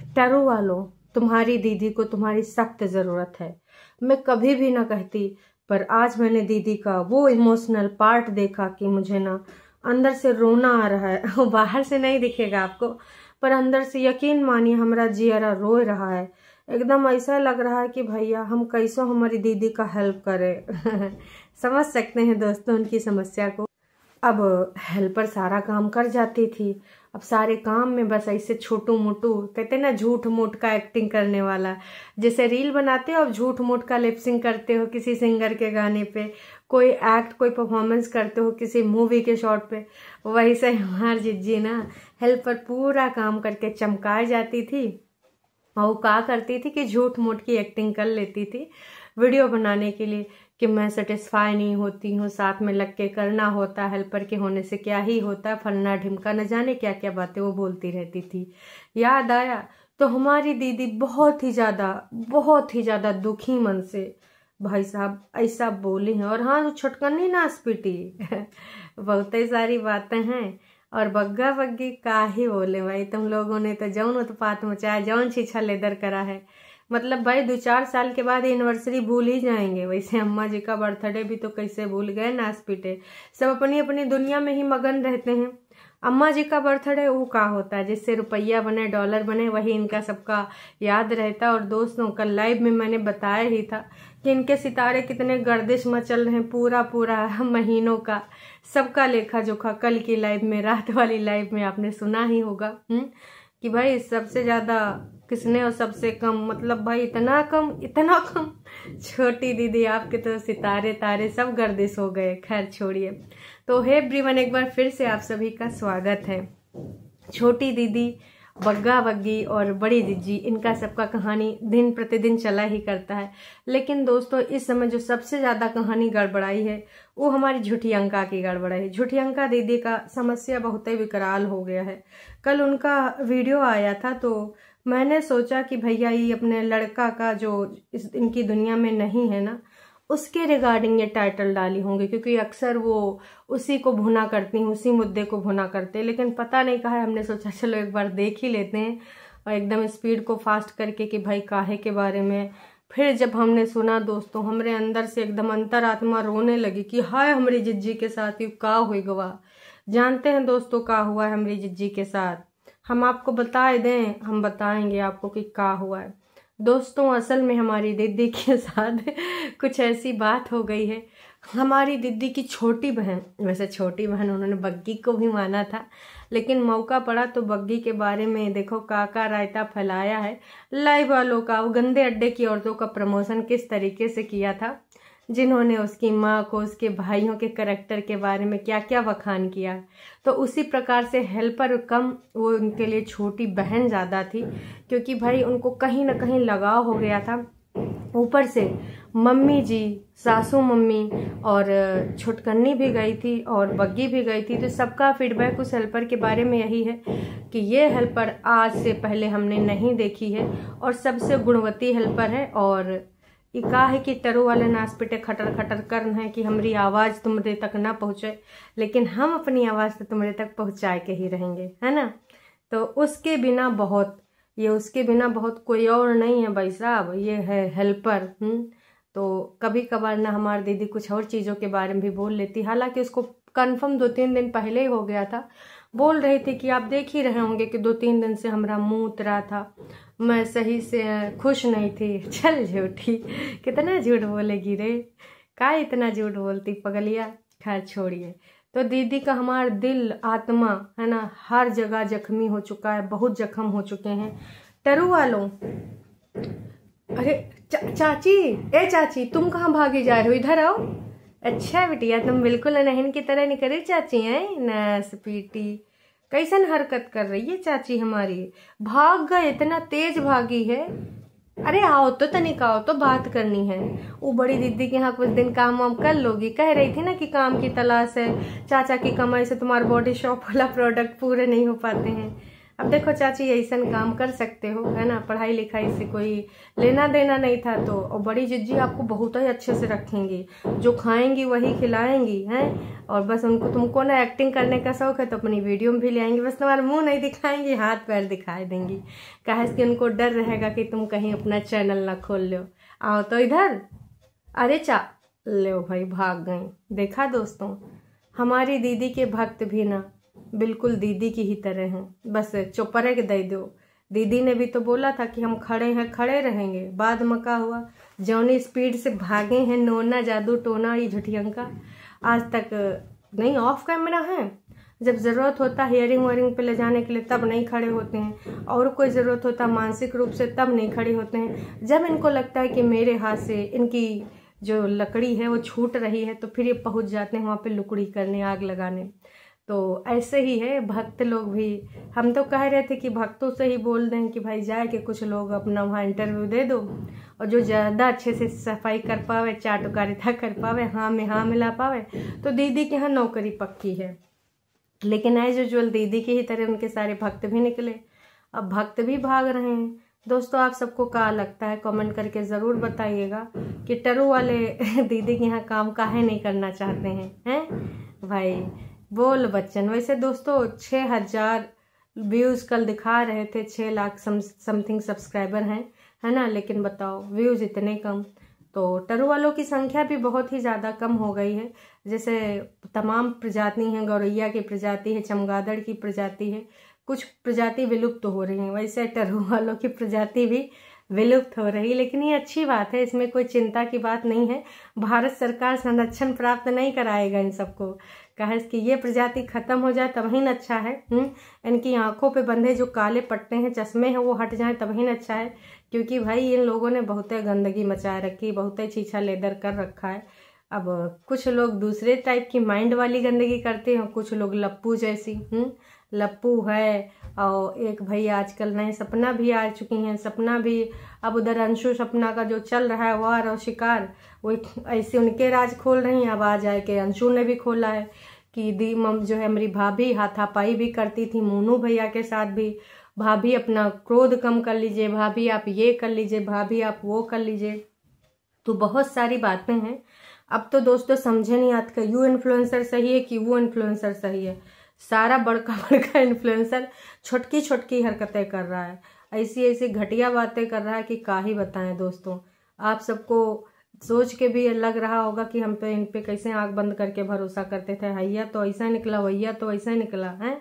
टरू वालों, तुम्हारी दीदी को तुम्हारी सख्त ज़रूरत है। मैं कभी भी ना कहती, पर आज मैंने दीदी का वो इमोशनल पार्ट देखा कि मुझे ना अंदर से रोना आ रहा है। वो बाहर से नहीं दिखेगा आपको, पर अंदर से यकीन मानिए हमारा जियरा रो रहा है। एकदम ऐसा लग रहा है कि भैया हम कैसो हमारी दीदी का हेल्प करें। समझ सकते हैं दोस्तों उनकी समस्या को। अब हेल्पर सारा काम कर जाती थी, अब सारे काम में बस ऐसे छोटू मोटू कहते ना झूठ मूठ का एक्टिंग करने वाला, जैसे रील बनाते हो अब झूठ मूठ का लिपसिंग करते हो किसी सिंगर के गाने पे, कोई एक्ट कोई परफॉर्मेंस करते हो किसी मूवी के शॉट पे, वही से हमारी जिज्जी ना हेल्पर पूरा काम करके चमकाई जाती थी। और वो क्या करती थी कि झूठ मूठ की एक्टिंग कर लेती थी वीडियो बनाने के लिए कि मैं सेटिस्फाई नहीं होती हूँ, साथ में लग के करना होता, हेल्पर के होने से क्या ही होता, फलना ढिमका न जाने क्या क्या बातें वो बोलती रहती थी। याद आया तो हमारी दीदी बहुत ही ज़्यादा दुखी मन से भाई साहब ऐसा बोली हैं। और हाँ, छुटकनी नास पीटी। बहुत ही सारी बातें हैं। और बग्गा बग्गी का ही बोले भाई, तुम लोगों ने तो जौन उत्पात मचाया, जौन छीछा लेदर करा है। मतलब भाई 2-4 साल के बाद एनिवर्सरी भूल ही जाएंगे। वैसे अम्मा जी का बर्थडे भी तो कैसे भूल गए, नाच पीटे। सब अपनी अपनी दुनिया में ही मगन रहते हैं। अम्मा जी का बर्थडे वो का होता है जिससे रुपया बने डॉलर बने, वही इनका सबका याद रहता। और दोस्तों कल लाइव में मैंने बताया ही था कि इनके सितारे कितने गर्दिश मचल रहे हैं पूरा महीनों का, सबका लेखा जोखा कल की लाइव में, रात वाली लाइव में आपने सुना ही होगा कि भाई सबसे ज्यादा किसने और सबसे कम, मतलब भाई इतना कम। छोटी दीदी आपके तो सितारे तारे सब गर्दिश हो गए। खैर छोड़िए। तो हे एवरीवन, एक बार फिर से आप सभी का स्वागत है। छोटी दीदी, बग्गा बग्गी और बड़ी जिज्जी, इनका सबका कहानी दिन प्रतिदिन चला ही करता है। लेकिन दोस्तों इस समय जो सबसे ज्यादा कहानी गड़बड़ाई है वो हमारी झूठी अंका की गड़बड़ाई है। झूठी अंका दीदी का समस्या बहुत ही विकराल हो गया है। कल उनका वीडियो आया था तो मैंने सोचा कि भैया ये अपने लड़का का जो इनकी दुनिया में नहीं है ना, उसके रिगार्डिंग ये टाइटल डाली होंगी, क्योंकि अक्सर वो उसी को भुना करती हैं, उसी मुद्दे को भुना करते हैं। लेकिन पता नहीं कहा है, हमने सोचा चलो एक बार देख ही लेते हैं, और एकदम स्पीड को फास्ट करके कि भाई काहे के बारे में। फिर जब हमने सुना दोस्तों, हमरे अंदर से एकदम अंतरात्मा रोने लगी कि हाय हमारी जिज्जी के साथ यू का हुई गवा। जानते हैं दोस्तों का हुआ है हमारी जिज्जी के साथ, हम आपको बता दें, हम बताएंगे आपको कि का हुआ है। दोस्तों असल में हमारी दीदी के साथ कुछ ऐसी बात हो गई है। हमारी दीदी की छोटी बहन, वैसे छोटी बहन उन्होंने बग्गी को भी माना था, लेकिन मौका पड़ा तो बग्गी के बारे में देखो काका रायता फैलाया है। लाइव वालों का, वो गंदे अड्डे की औरतों का प्रमोशन किस तरीके से किया था, जिन्होंने उसकी माँ को, उसके भाइयों के करैक्टर के बारे में क्या क्या बखान किया। तो उसी प्रकार से हेल्पर कम, वो उनके लिए छोटी बहन ज़्यादा थी, क्योंकि भाई उनको कहीं ना कहीं लगाव हो गया था। ऊपर से मम्मी जी, सासू मम्मी और छुटकन्नी भी गई थी और बग्गी भी गई थी। तो सबका फीडबैक उस हेल्पर के बारे में यही है कि ये हेल्पर आज से पहले हमने नहीं देखी है और सबसे गुणवती हेल्पर है। और ये का है कि टरू वाले नाच पिटे खटर खटर करन है कि हमारी आवाज़ तुम्हारे तक ना पहुँचे, लेकिन हम अपनी आवाज़ तो तुम्हारे तक पहुँचाए के ही रहेंगे, है ना। तो उसके बिना बहुत कोई और नहीं है भाई साहब, ये है हेल्पर। तो कभी कभार ना हमारी दीदी कुछ और चीज़ों के बारे में भी बोल लेती, हालांकि उसको कंफर्म 2-3 दिन पहले ही हो गया था। बोल रही थी कि आप देख ही रहे होंगे कि 2-3 दिन से हमारा मुंह उतरा था, मैं सही से खुश नहीं थी। चल झूठी, कितना झूठ बोलेगी रे, का इतना झूठ बोलती पगलिया। खैर छोड़िए। तो दीदी का हमारा दिल आत्मा है ना हर जगह जख्मी हो चुका है, बहुत जख्म हो चुके हैं। टरू वालों, अरे चाची, ए चाची तुम कहाँ भागी जा रहे हो, इधर आओ। अच्छा बिटिया, तुम बिल्कुल अनहन की तरह निकले चाची हैं, नस पीटी। कैसन हरकत कर रही है चाची हमारी, भाग गए, इतना तेज भागी है। अरे आओ तो तनिक, आओ तो बात करनी है। वो बड़ी दीदी के यहाँ कुछ दिन काम वाम कर लोगी, कह रही थी ना कि काम की तलाश है, चाचा की कमाई से तुम्हारे बॉडी शॉप वाला प्रोडक्ट पूरे नहीं हो पाते हैं। अब देखो चाची ऐसा काम कर सकते हो, है ना, पढ़ाई लिखाई से कोई लेना देना नहीं था तो, और बड़ी जिज्जी आपको बहुत ही अच्छे से रखेंगी, जो खाएंगी वही खिलाएंगी हैं। और बस तुमको ना एक्टिंग करने का शौक है तो अपनी वीडियो में भी ले आएंगी, बस तुम्हारा मुंह नहीं दिखाएंगी, हाथ पैर दिखाई देंगी, कहे कि उनको डर रहेगा कि तुम कहीं अपना चैनल ना खोल लो। आओ तो इधर, अरे ले भाई भाग गई। देखा दोस्तों, हमारी दीदी के भक्त भी ना बिल्कुल दीदी की ही तरह हैं, बस चुपरे के दे दो। दीदी ने भी तो बोला था कि हम खड़े हैं खड़े रहेंगे, बाद में का हुआ, जौनी स्पीड से भागे हैं नोना जादू टोना ये झुठियंका, आज तक नहीं ऑफ कैमरा है। जब ज़रूरत होता हियरिंग वायरिंग पे ले जाने के लिए तब नहीं खड़े होते हैं, और कोई ज़रूरत होता मानसिक रूप से तब नहीं खड़े होते हैं। जब इनको लगता है कि मेरे हाथ से इनकी जो लकड़ी है वो छूट रही है तो फिर ये पहुंच जाते हैं वहाँ पे लुकड़ी करने, आग लगाने। तो ऐसे ही है भक्त लोग भी। हम तो कह रहे थे कि भक्तों से ही बोल दें कि भाई जाए कि कुछ लोग अपना वहाँ इंटरव्यू दे दो, और जो ज़्यादा अच्छे से सफाई कर पावे, चाटुकारिता कर पावे, हाँ में हाँ मिला पावे, तो दीदी के यहाँ नौकरी पक्की है। लेकिन एज यूजुअल दीदी की ही तरह उनके सारे भक्त भी निकले, अब भक्त भी भाग रहे हैं। दोस्तों आप सबको क्या लगता है कमेंट करके ज़रूर बताइएगा कि टरू वाले दीदी के यहाँ काम काहे नहीं करना चाहते हैं भाई बोल बच्चन। वैसे दोस्तों 6000 व्यूज़ कल दिखा रहे थे, 6 लाख समथिंग सब्सक्राइबर हैं, है ना, लेकिन बताओ व्यूज़ इतने कम। तो टरू वालों की संख्या भी बहुत ही ज़्यादा कम हो गई है। जैसे तमाम प्रजाति हैं, गौरैया की प्रजाति है, चमगादड़ की प्रजाति है, कुछ प्रजाति विलुप्त हो रही हैं, वैसे टरू वालों की प्रजाति भी विलुप्त हो रही। लेकिन ये अच्छी बात है, इसमें कोई चिंता की बात नहीं है। भारत सरकार संरक्षण प्राप्त नहीं कराएगा इन सबको, कहे कि ये प्रजाति खत्म हो जाए तब ही अच्छा है। इनकी आंखों पे बंधे जो काले पट्टे हैं, चश्मे हैं, वो हट जाएं तब ही अच्छा है, क्योंकि भाई इन लोगों ने बहुत गंदगी मचाए रखी, बहुत छीछा लेदर कर रखा है। अब कुछ लोग दूसरे टाइप की माइंड वाली गंदगी करते हैं, कुछ लोग लप्पू जैसी, लप्पू है। और एक भाई आजकल नए सपना भी आ चुकी हैं, सपना भी अब उधर अंशु सपना का जो चल रहा है वार और शिकार, वो ऐसे उनके राज खोल रही हैं। अब आ जाए के अंशु ने भी खोला है कि दी मम जो है मेरी भाभी हाथापाई भी करती थी मोनू भैया के साथ भी, भाभी अपना क्रोध कम कर लीजिए, भाभी आप ये कर लीजिए, भाभी आप वो कर लीजिए। तो बहुत सारी बातें हैं। अब तो दोस्तों समझे नहीं आता कि यू इन्फ्लुएंसर सही है कि वो इन्फ्लुएंसर सही है। सारा बड़का बड़का इन्फ्लुएंसर छोटकी छोटकी हरकतें कर रहा है, ऐसी ऐसी घटिया बातें कर रहा है कि क्या ही बताएं दोस्तों। आप सबको सोच के भी लग रहा होगा कि हम तो इन पे कैसे आंख बंद करके भरोसा करते थे, हैया तो ऐसा निकला, वैया तो ऐसा निकला है।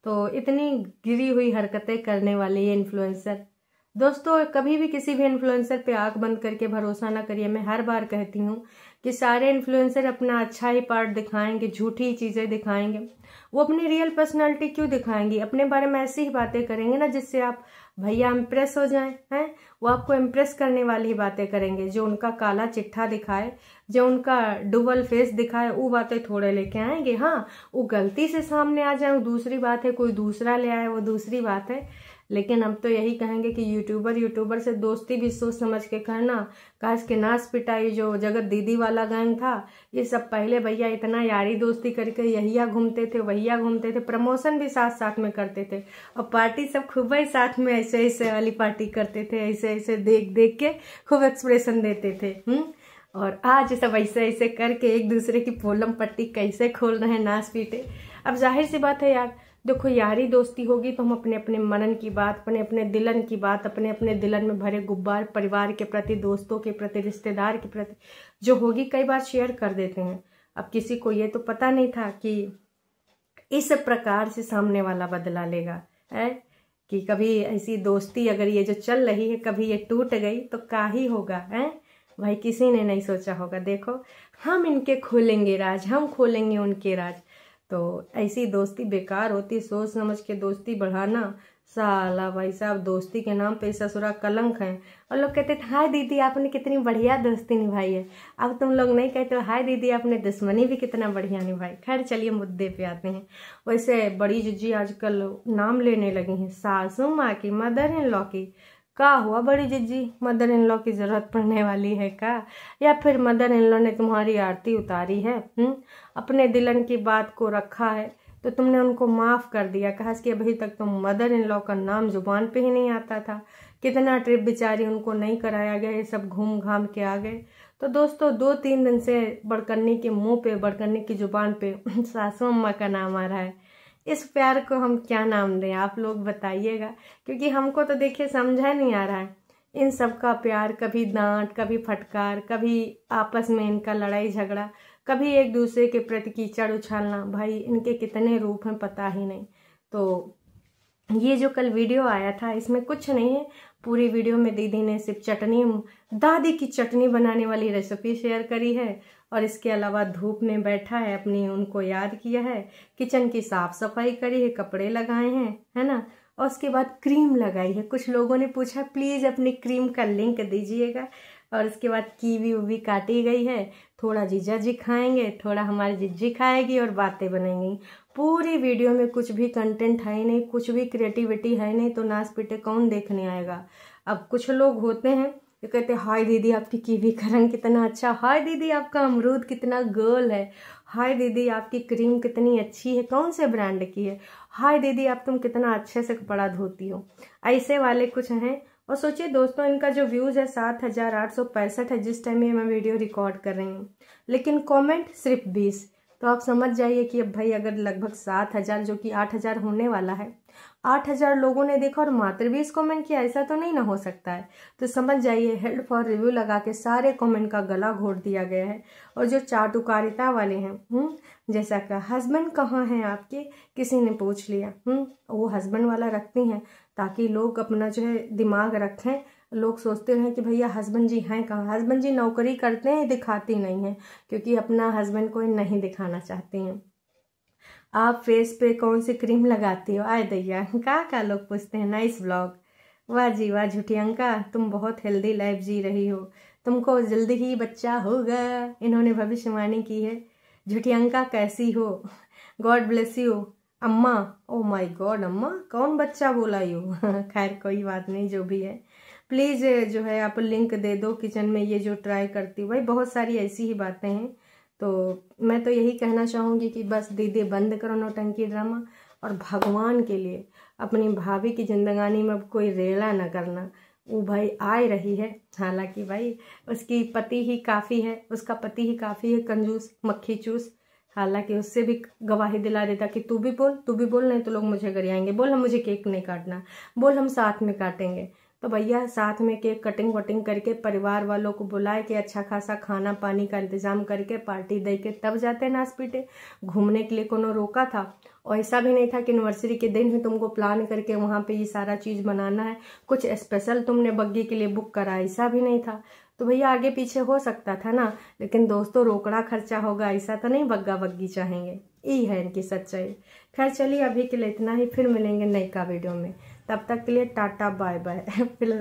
तो इतनी गिरी हुई हरकतें करने वाले ये इन्फ्लुएंसर। दोस्तों कभी भी किसी भी इन्फ्लुएंसर पे आंख बंद करके भरोसा ना करिए। मैं हर बार कहती हूँ कि सारे इन्फ्लुएंसर अपना अच्छा ही पार्ट दिखाएंगे, झूठी चीज़ें दिखाएंगे। वो अपनी रियल पर्सनालिटी क्यों दिखाएंगी? अपने बारे में ऐसी ही बातें करेंगे ना जिससे आप भैया इम्प्रेस हो जाएं, हैं। वो आपको इम्प्रेस करने वाली ही बातें करेंगे। जो उनका काला चिट्ठा दिखाए, जो उनका डुबल फेस दिखाए, वो बातें थोड़े लेके आएंगे। हाँ, वो गलती से सामने आ जाए वो दूसरी बात है, कोई दूसरा ले आए वो दूसरी बात है। लेकिन हम तो यही कहेंगे कि यूट्यूबर से दोस्ती भी सोच समझ के करना। काश के नाश पिटाई जो जगत दीदी वाला गैंग था, ये सब पहले भैया इतना यारी दोस्ती करके यहिया घूमते थे, वहिया घूमते थे, प्रमोशन भी साथ साथ में करते थे, और पार्टी सब खूब ही साथ में ऐसे ऐसे वाली पार्टी करते थे, ऐसे ऐसे देख देख के खूब एक्सप्रेशन देते थे। और आज सब ऐसे ऐसे करके एक दूसरे की पोलम पट्टी कैसे खोल रहे हैं, नाश पीटे। अब जाहिर सी बात है यार, देखो यारी दोस्ती होगी तो हम अपने अपने मनन की बात, अपने अपने दिलन की बात, अपने अपने दिलन में भरे गुब्बार परिवार के प्रति, दोस्तों के प्रति, रिश्तेदार के प्रति जो होगी कई बार शेयर कर देते हैं। अब किसी को ये तो पता नहीं था कि इस प्रकार से सामने वाला बदला लेगा, है कि कभी ऐसी दोस्ती अगर ये जो चल रही है कभी ये टूट गई तो क्या ही होगा, है भाई। किसी ने नहीं सोचा होगा। देखो हम इनके खोलेंगे राज, हम खोलेंगे उनके राज। तो ऐसी दोस्ती बेकार होती। सोच समझ के दोस्ती बढ़ाना, साला भाई साहब दोस्ती के नाम पे ससुरा कलंक है। और लोग कहते थे हाय दीदी आपने कितनी बढ़िया दोस्ती निभाई है। अब तुम लोग नहीं कहते हो हाय दीदी आपने दुश्मनी भी कितना बढ़िया निभाई। खैर चलिए मुद्दे पे आते हैं। वैसे बड़ी जिज्जी आजकल नाम लेने लगी हैं, सासू माँ की, मदर इन लॉ की। का हुआ बड़ी जिज्जी, मदर इन लॉ की जरूरत पड़ने वाली है का, या फिर मदर इन लॉ ने तुम्हारी आरती उतारी है? अपने दिलन की बात को रखा है तो तुमने उनको माफ़ कर दिया, कहा कि अभी तक तुम मदर इन लॉ का नाम जुबान पे ही नहीं आता था। कितना ट्रिप बेचारी उनको नहीं कराया गया, ये सब घूम घाम के आ गए। तो दोस्तों 2-3 दिन से बड़कन्नी के मुंह पे, बड़कन्नी की जुबान पे सासू अम्मा का नाम आ रहा है। इस प्यार को हम क्या नाम दें, आप लोग बताइएगा, क्योंकि हमको तो देखिए समझा नहीं आ रहा है इन सब का प्यार। कभी डांट, कभी फटकार, कभी आपस में इनका लड़ाई झगड़ा, कभी एक दूसरे के प्रति कीचड़ उछालना। भाई इनके कितने रूप हैं पता ही नहीं। तो ये जो कल वीडियो आया था इसमें कुछ नहीं है, पूरी वीडियो में दीदी ने सिर्फ चटनी, दादी की चटनी बनाने वाली रेसिपी शेयर करी है, और इसके अलावा धूप में बैठा है, अपनी उनको याद किया है, किचन की साफ सफाई करी है, कपड़े लगाए हैं, है ना, और उसके बाद क्रीम लगाई है। कुछ लोगों ने पूछा प्लीज़ अपनी क्रीम का लिंक दीजिएगा, और उसके बाद कीवी उवी काटी गई है, थोड़ा जीजा जी खाएंगे, थोड़ा हमारी जिज्जी खाएगी और बातें बनेंगी। पूरी वीडियो में कुछ भी कंटेंट है नहीं, कुछ भी क्रिएटिविटी है नहीं, तो नाच पीटे कौन देखने आएगा। अब कुछ लोग होते हैं जो कहते हैं हाय दीदी आपकी कीवी का रंग कितना अच्छा, हाय दीदी आपका अमरूद कितना गोल है, हाय दीदी आपकी क्रीम कितनी अच्छी है, कौन से ब्रांड की है, हाय दीदी आप तुम कितना अच्छे से कपड़ा धोती हो। ऐसे वाले कुछ हैं। और सोचिए दोस्तों इनका जो व्यूज़ है 7,865 है जिस टाइम में मैं वीडियो रिकॉर्ड कर रही हूँ, लेकिन कमेंट सिर्फ 20। तो आप समझ जाइए कि अब भाई अगर लगभग 7,000 जो कि 8,000 होने वाला है, 8,000 लोगों ने देखा और मात्र 20 कमेंट किया, ऐसा तो नहीं ना हो सकता है। तो समझ जाइए हेल्ड फॉर रिव्यू लगा के सारे कमेंट का गला घोट दिया गया है। और जो चाटुकारिता वाले हैं, जैसा कि हस्बैंड कहाँ हैं आपके, किसी ने पूछ लिया, वो हस्बैंड वाला रखती हैं ताकि लोग अपना जो है दिमाग रखें। लोग सोचते हैं कि भैया हस्बैंड जी हैं कहाँ, हस्बैंड जी नौकरी करते हैं, दिखाती नहीं है, क्योंकि अपना हस्बैंड को नहीं दिखाना चाहती हैं। आप फेस पे कौन सी क्रीम लगाती हो, आए दैया का लोग पूछते हैं। नाइस ब्लॉग, वाह जी वाह झूठी अंका, तुम बहुत हेल्दी लाइफ जी रही हो, तुमको जल्दी ही बच्चा होगा, इन्होंने भविष्यवाणी की है। झूठी अंका कैसी हो, गॉड ब्लेस यू अम्मा। ओ माय गॉड अम्मा, कौन बच्चा बोला यू खैर कोई बात नहीं, जो भी है प्लीज़ जो है आप लिंक दे दो किचन में ये जो ट्राई करती हूँ। भाई बहुत सारी ऐसी ही बातें हैं। तो मैं तो यही कहना चाहूँगी कि बस दीदी बंद करो नौटंकी ड्रामा, और भगवान के लिए अपनी भाभी की जिंदगानी में अब कोई रेला न करना। वो भाई आ रही है, हालांकि भाई उसकी पति ही काफ़ी है, उसका पति ही काफ़ी है कंजूस मक्खी चूस। हालांकि उससे भी गवाही दिला देता कि तू भी बोल नहीं तो लोग मुझे गरियाएंगे, बोल हम मुझे केक नहीं काटना, बोल हम साथ में काटेंगे। तो भैया साथ में केक कटिंग वटिंग करके परिवार वालों को बुलाए के अच्छा खासा खाना पानी का इंतजाम करके पार्टी दे के तब जाते नाच पीटे। घूमने के लिए कोनो रोका था, और ऐसा भी नहीं था कि एनिवर्सरी के दिन ही तुमको प्लान करके वहाँ पे ये सारा चीज़ बनाना है, कुछ स्पेशल तुमने बग्गी के लिए बुक करा, ऐसा भी नहीं था। तो भैया आगे पीछे हो सकता था ना, लेकिन दोस्तों रोकड़ा खर्चा होगा, ऐसा तो नहीं बग्गा बग्गी चाहेंगे। यही है इनकी सच्चाई। खैर चलिए अभी के लिए इतना ही, फिर मिलेंगे नई का वीडियो में, तब तक के लिए टाटा बाय बाय। फिर